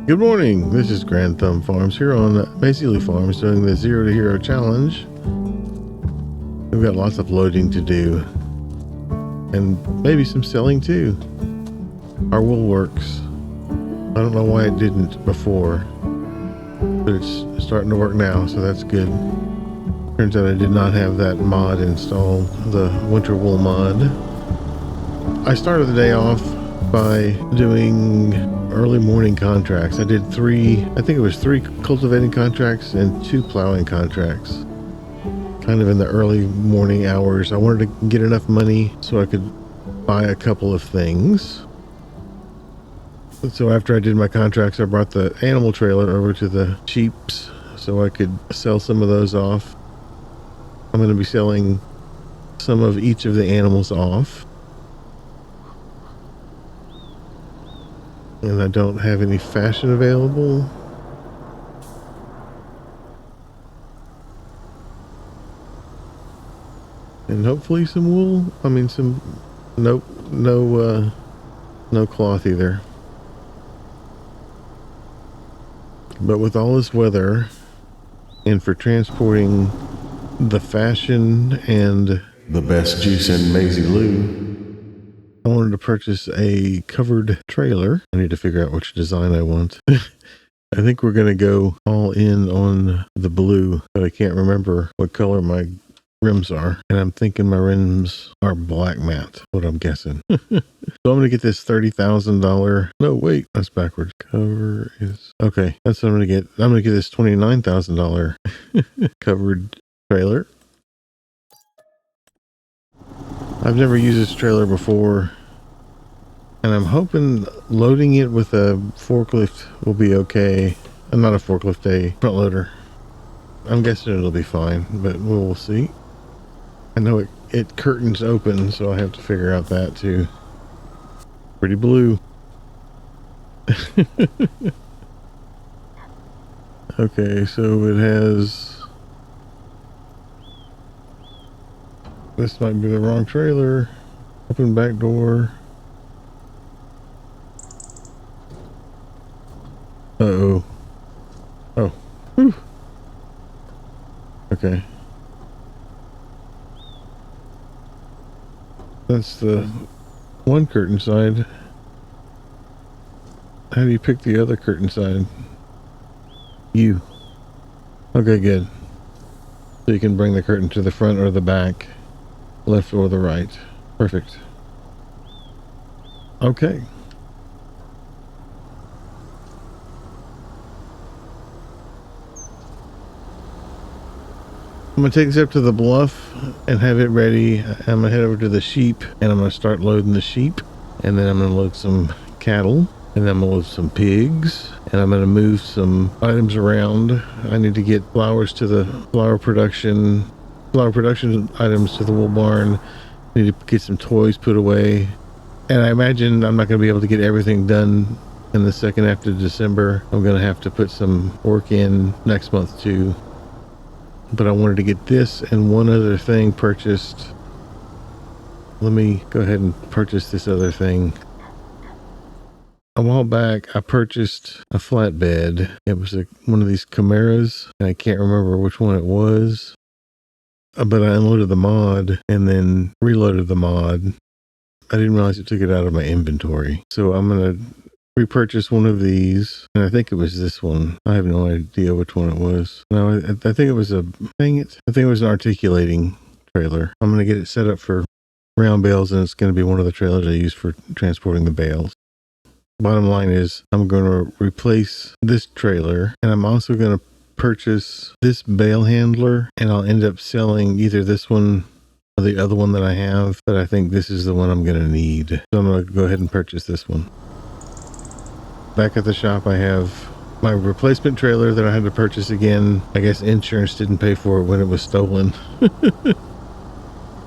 Good morning, this is Grand Thumb Farms here on Maizy Lou Farms doing the 0 to Hero Challenge. We've got lots of loading to do and maybe some selling too. Our wool works. I don't know why it didn't before, but it's starting to work now, so that's good. Turns out I did not have that mod installed, the winter wool mod. I started the day off by doing early morning contracts. I did three cultivating contracts and 2 plowing contracts, kind of in the early morning hours. I wanted to get enough money so I could buy a couple of things. So after I did my contracts, I brought the animal trailer over to the sheeps so I could sell some of those off. I'm going to be selling some of each of the animals off. And I don't have any fashion available. And hopefully some wool. I mean no cloth either. But with all this weather, and for transporting the fashion and the best juice in Maizy Lou, I wanted to purchase a covered trailer. I need to figure out which design I want. I think we're going to go all in on the blue, but I can't remember what color my rims are. And I'm thinking my rims are black matte, what I'm guessing. So I'm going to get this $30,000. No, wait, that's backwards. Cover is, okay, that's what I'm going to get. I'm going to get this $29,000 covered trailer. I've never used this trailer before, and I'm hoping loading it with a forklift will be okay. Not a forklift, a front loader. I'm guessing it'll be fine, but we'll see. I know it curtains open, so I have to figure out that too. Pretty blue. Okay, so it has... This might be the wrong trailer. Open back door. Uh-oh. Oh. Whew. Okay. That's the one curtain side. How do you pick the other curtain side? You. Okay, good. So you can bring the curtain to the front or the back. Left or the right. Perfect. Okay. I'm going to take this up to the bluff and have it ready. I'm going to head over to the sheep and I'm going to start loading the sheep. And then I'm going to load some cattle. And then I'm going to load some pigs. And I'm going to move some items around. I need to get flowers to the flower production items to the wool barn. I need to get some toys put away. And I imagine I'm not going to be able to get everything done in the second half of December. I'm going to have to put some work in next month too. But I wanted to get this and one other thing purchased. Let me go ahead and purchase this other thing. A while back, I purchased a flatbed. It was one of these Camaras, and I can't remember which one it was. But I unloaded the mod and then reloaded the mod. I didn't realize it took it out of my inventory. So I'm going to repurchase one of these. And I think it was this one. I have no idea which one it was. No, I think it was I think it was an articulating trailer. I'm going to get it set up for round bales, and it's going to be one of the trailers I use for transporting the bales. Bottom line is I'm going to replace this trailer, and I'm also going to purchase this bale handler, and I'll end up selling either this one or the other one that I have, but I think this is the one I'm going to need. So I'm going to go ahead and purchase this one. Back at the shop, I have my replacement trailer that I had to purchase again. I guess insurance didn't pay for it when it was stolen.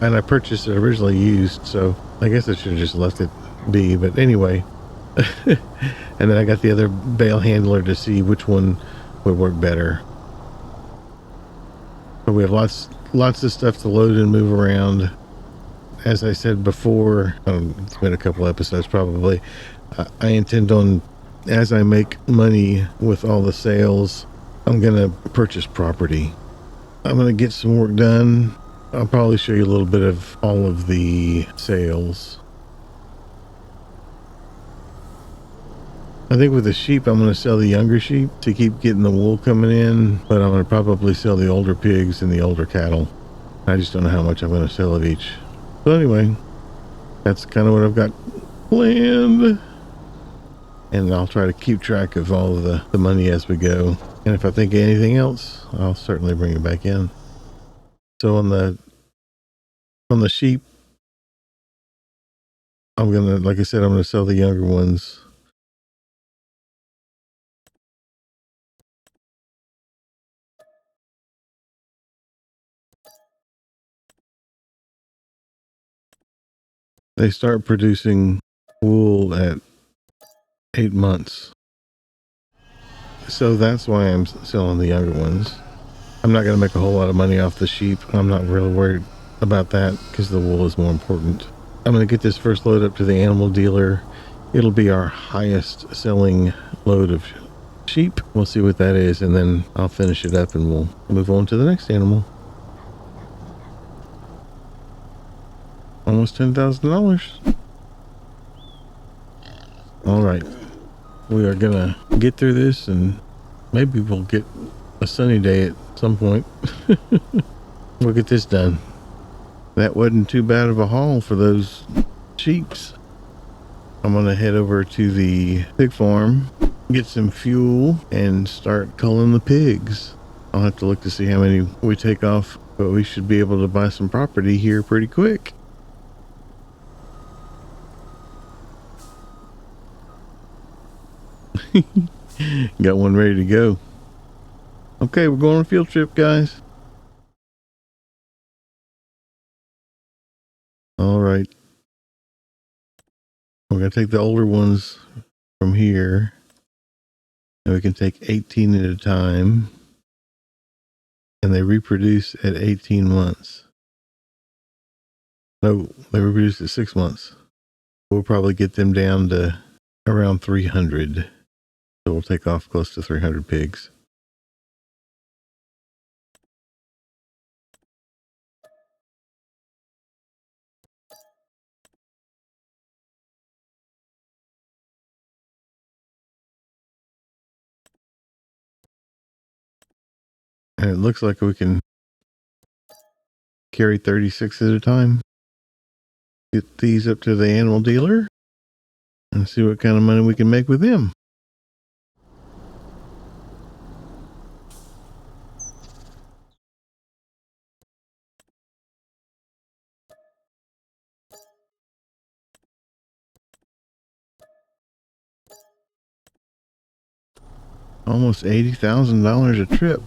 And I purchased it originally used, so I guess I should have just left it be, but anyway. And then I got the other bale handler to see which one would work better. But we have lots of stuff to load and move around. As I said before, it's been a couple episodes probably, I intend on as I make money with all the sales, I'm going to purchase property. I'm going to get some work done. I'll probably show you a little bit of all of the sales. I think with the sheep, I'm going to sell the younger sheep to keep getting the wool coming in, but I'm going to probably sell the older pigs and the older cattle. I just don't know how much I'm going to sell of each. So anyway, that's kind of what I've got planned. And I'll try to keep track of all of the money as we go. And if I think of anything else, I'll certainly bring it back in. So on the sheep, I'm going to, like I said, I'm going to sell the younger ones. They start producing wool at 8 months. So that's why I'm selling the younger ones. I'm not going to make a whole lot of money off the sheep. I'm not really worried about that because the wool is more important. I'm going to get this first load up to the animal dealer. It'll be our highest selling load of sheep. We'll see what that is, and then I'll finish it up and we'll move on to the next animal. Almost $10,000. All right. We are going to get through this, and maybe we'll get a sunny day at some point. We'll get this done. That wasn't too bad of a haul for those sheeps. I'm going to head over to the pig farm, get some fuel, and start culling the pigs. I'll have to look to see how many we take off, but we should be able to buy some property here pretty quick. Got one ready to go. Okay, we're going on a field trip, guys. All right. We're going to take the older ones from here, and we can take 18 at a time, and they reproduce at 18 months. No, they reproduce at 6 months. We'll probably get them down to around 300. So we'll take off close to 300 pigs. And it looks like we can carry 36 at a time. Get these up to the animal dealer and see what kind of money we can make with them. Almost $80,000 a trip.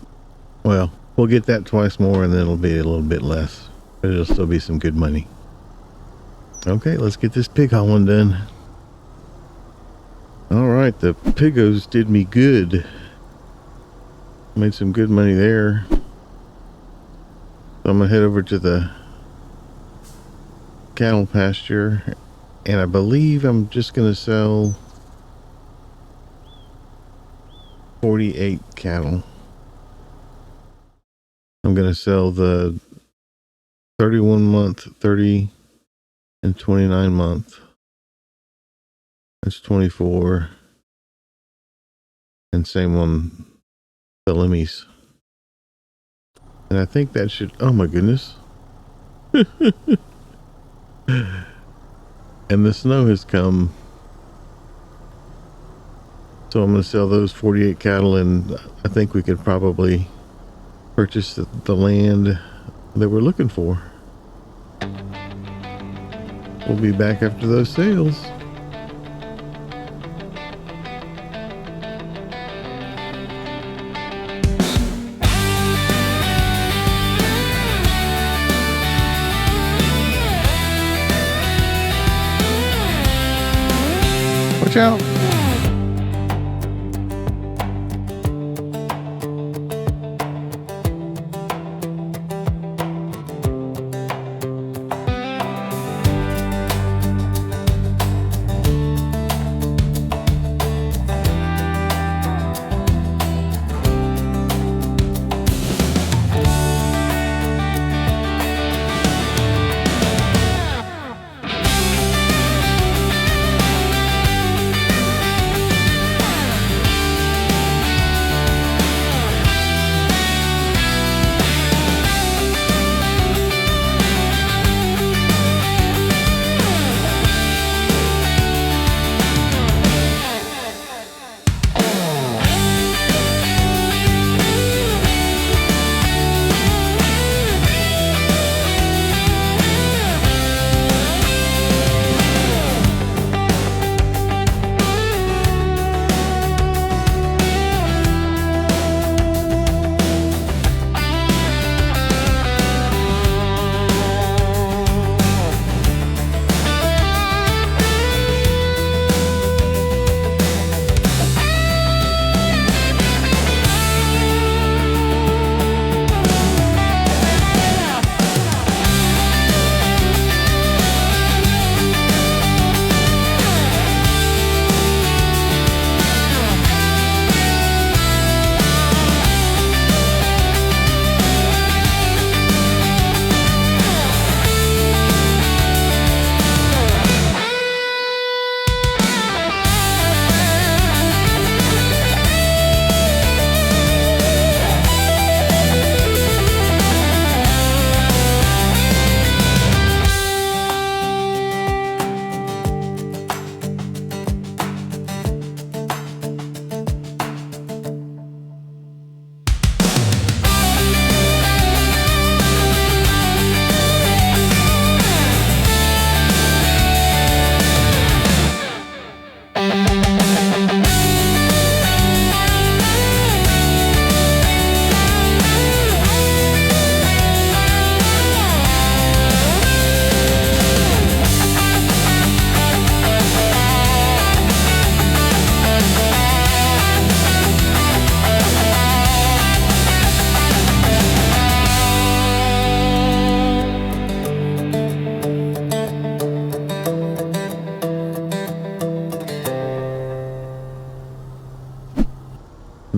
Well, we'll get that twice more, and then it'll be a little bit less, but it'll still be some good money. Okay, let's get this pig hauling done. All right, the pigos did me good. Made some good money there. So I'm gonna head over to the cattle pasture, and I believe I'm just gonna sell 48 cattle. I'm gonna sell the 31 month, 30 and 29 month. That's 24. And same on the limmies. And I think that should, oh my goodness. And the snow has come. So I'm going to sell those 48 cattle, and I think we could probably purchase the land that we're looking for. We'll be back after those sales. Watch out.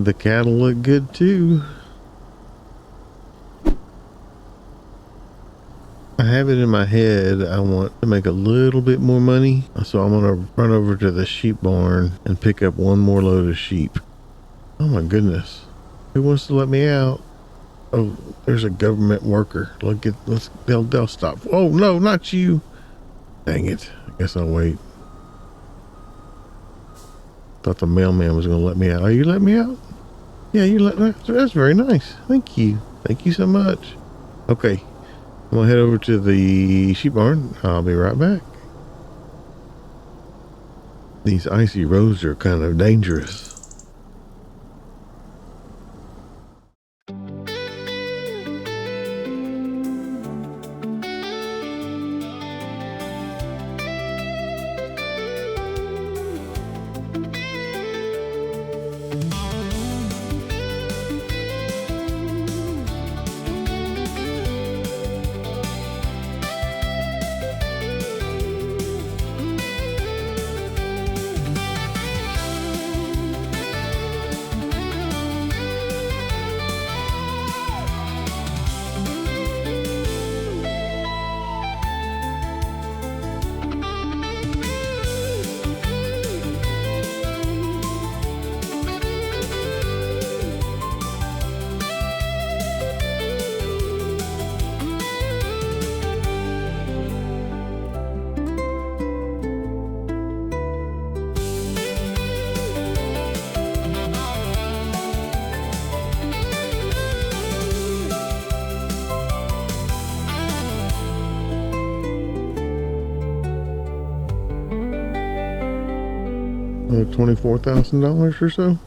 The cattle look good too. I have it in my head I want to make a little bit more money, so I'm gonna run over to the sheep barn and pick up one more load of sheep. Oh my goodness, who wants to let me out? Oh, there's a government worker. They'll stop. Oh no, not you. Dang it, I guess I'll wait. Thought the mailman was gonna let me out. Oh, you let me out? Yeah, you let me. That's very nice. Thank you so much. Okay, I'm gonna head over to the sheep barn. I'll be right back. These icy roads are kind of dangerous. $24,000 or so.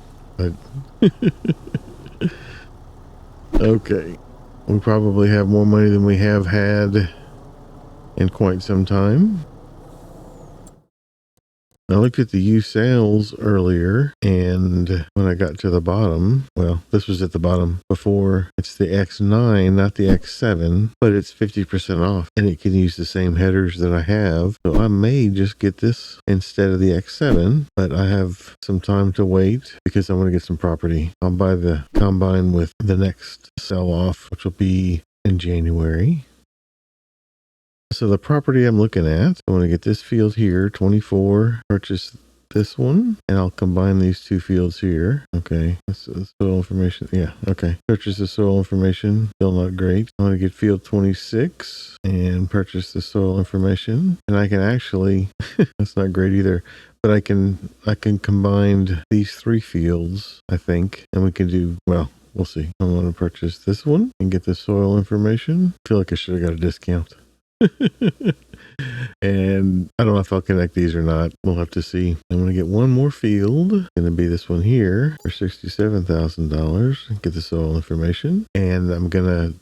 Okay, we probably have more money than we have had in quite some time. I looked at the used sales earlier, and when I got to the bottom, well, this was at the bottom before. It's the X9, not the X7, but it's 50% off, and it can use the same headers that I have. So I may just get this instead of the X7, but I have some time to wait because I want to get some property. I'll buy the combine with the next sell off, which will be in January. So the property I'm looking at, I want to get this field here, 24, purchase this one, and I'll combine these two fields here. Okay, that's soil information. Yeah, okay. Purchase the soil information, still not great. I want to get field 26 and purchase the soil information. And I can actually, that's not great either, but I can combine these three fields, I think, and we can do, well, we'll see. I want to purchase this one and get the soil information. I feel like I should have got a discount. And I don't know if I'll connect these or not. We'll have to see. I'm going to get one more field. It's going to be this one here for $67,000. Get the soil information. And I'm going to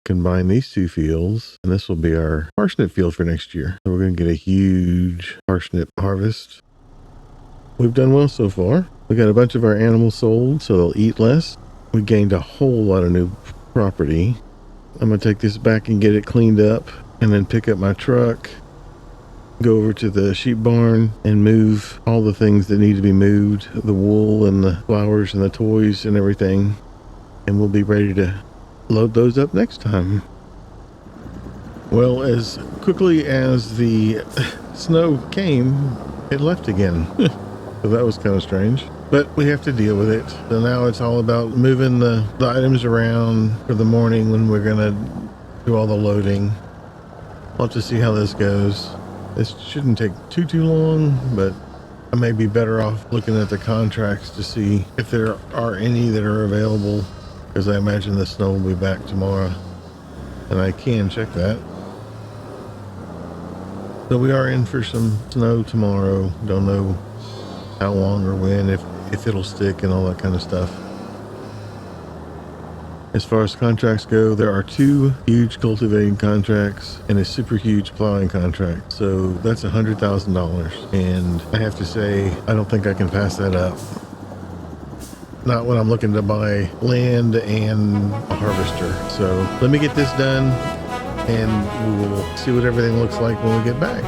combine these two fields. And this will be our parsnip field for next year. So we're going to get a huge parsnip harvest. We've done well so far. We got a bunch of our animals sold, so they'll eat less. We gained a whole lot of new property. I'm going to take this back and get it cleaned up, and then pick up my truck, go over to the sheep barn and move all the things that need to be moved, the wool and the flowers and the toys and everything, and we'll be ready to load those up next time. Well, as quickly as the snow came, it left again. So that was kind of strange, but we have to deal with it. So now it's all about moving the items around for the morning when we're gonna do all the loading. I'll have to see how this goes. This shouldn't take too long, but I may be better off looking at the contracts to see if there are any that are available, because I imagine the snow will be back tomorrow, and I can check that. So we are in for some snow tomorrow. Don't know how long or when, if it'll stick and all that kind of stuff. As far as contracts go, there are 2 huge cultivating contracts and a super huge plowing contract. So that's $100,000. And I have to say, I don't think I can pass that up. Not when I'm looking to buy land and a harvester. So let me get this done, and we will see what everything looks like when we get back.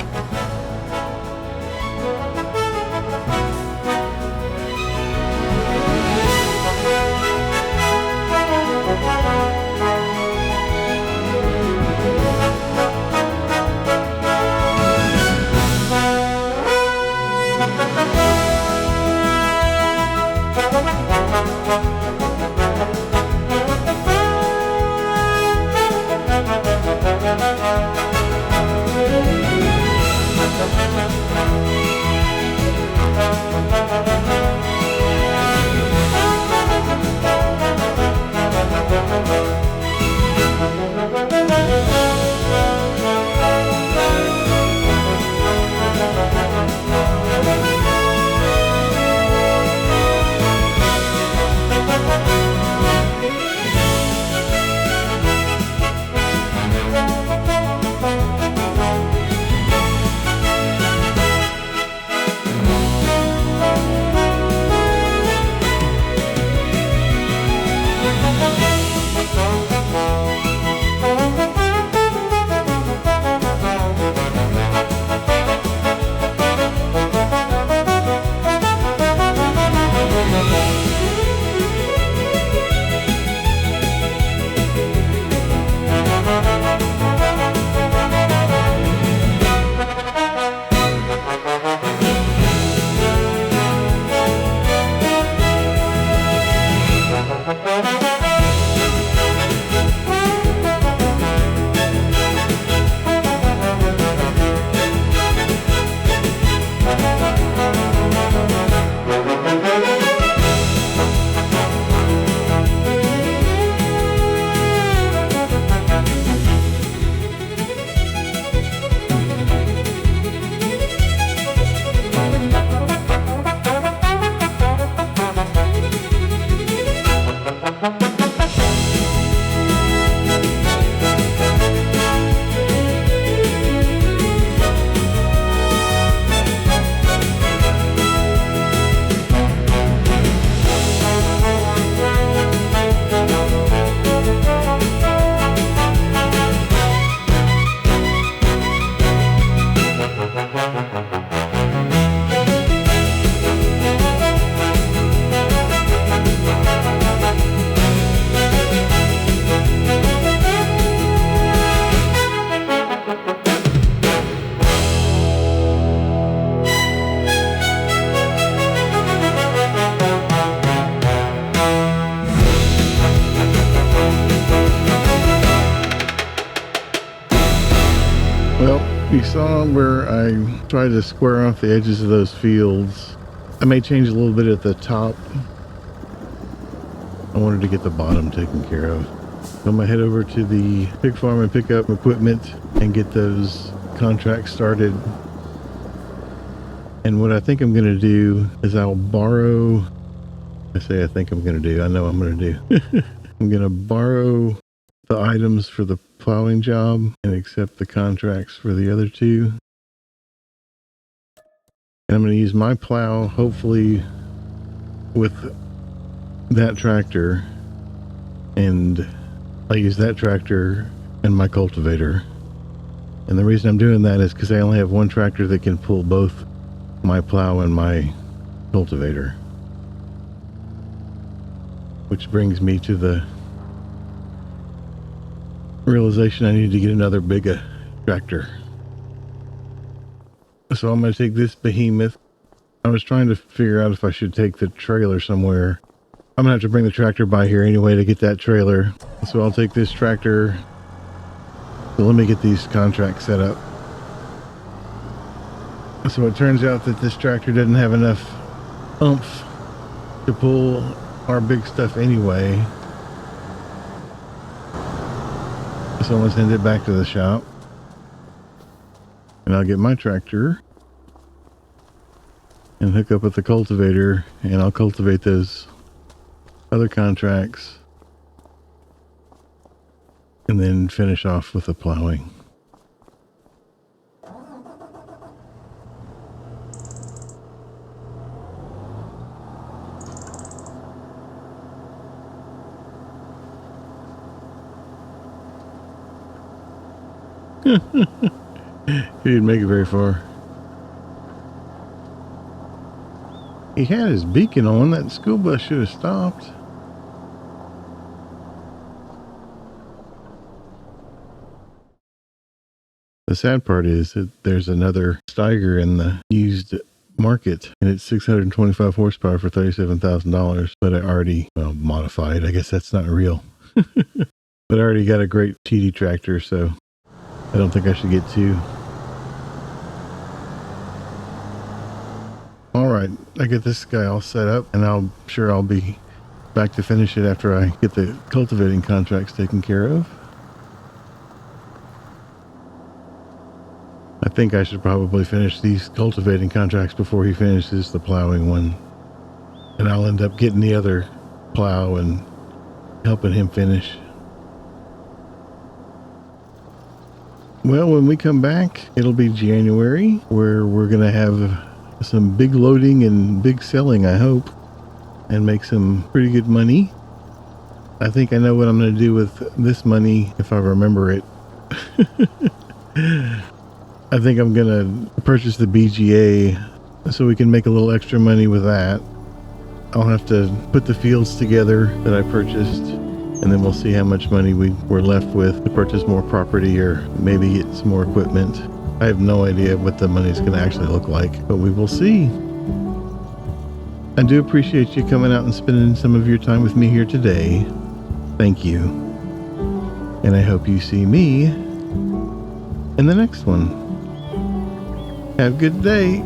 Well, you saw where I tried to square off the edges of those fields. I may change a little bit at the top. I wanted to get the bottom taken care of. So I'm gonna head over to the pig farm and pick up equipment and get those contracts started. And what I think I'm gonna do is I'll borrow, I say I think I'm gonna do, I know I'm gonna do. I'm gonna borrow the items for the plowing job and accept the contracts for the other two. And I'm going to use my plow, hopefully with that tractor, and I'll use that tractor and my cultivator. And the reason I'm doing that is because I only have one tractor that can pull both my plow and my cultivator. Which brings me to the realization I need to get another bigger tractor. So I'm going to take this behemoth. I was trying to figure out if I should take the trailer somewhere. I'm going to have to bring the tractor by here anyway to get that trailer. So I'll take this tractor. So let me get these contracts set up. So it turns out that this tractor doesn't have enough oomph to pull our big stuff anyway. So I'm going to send it back to the shop. And I'll get my tractor and hook up with the cultivator, and I'll cultivate those other contracts and then finish off with the plowing. He didn't make it very far. He had his beacon on. That school bus should have stopped. The sad part is that there's another Steiger in the used market, and it's 625 horsepower for $37,000, but I already, well, modified. I guess that's not real. But I already got a great TD tractor, so I don't think I should get two. All right, I get this guy all set up, and I'm sure I'll be back to finish it after I get the cultivating contracts taken care of. I think I should probably finish these cultivating contracts before he finishes the plowing one. And I'll end up getting the other plow and helping him finish. Well, when we come back, it'll be January, where we're going to have some big loading and big selling, I hope, and make some pretty good money. I think I know what I'm going to do with this money if I remember it. I think I'm going to purchase the BGA so we can make a little extra money with that. I'll have to put the fields together that I purchased, and then we'll see how much money we're left with to purchase more property or maybe get some more equipment. I have no idea what the money's going to actually look like, but we will see. I do appreciate you coming out and spending some of your time with me here today. Thank you. And I hope you see me in the next one. Have a good day.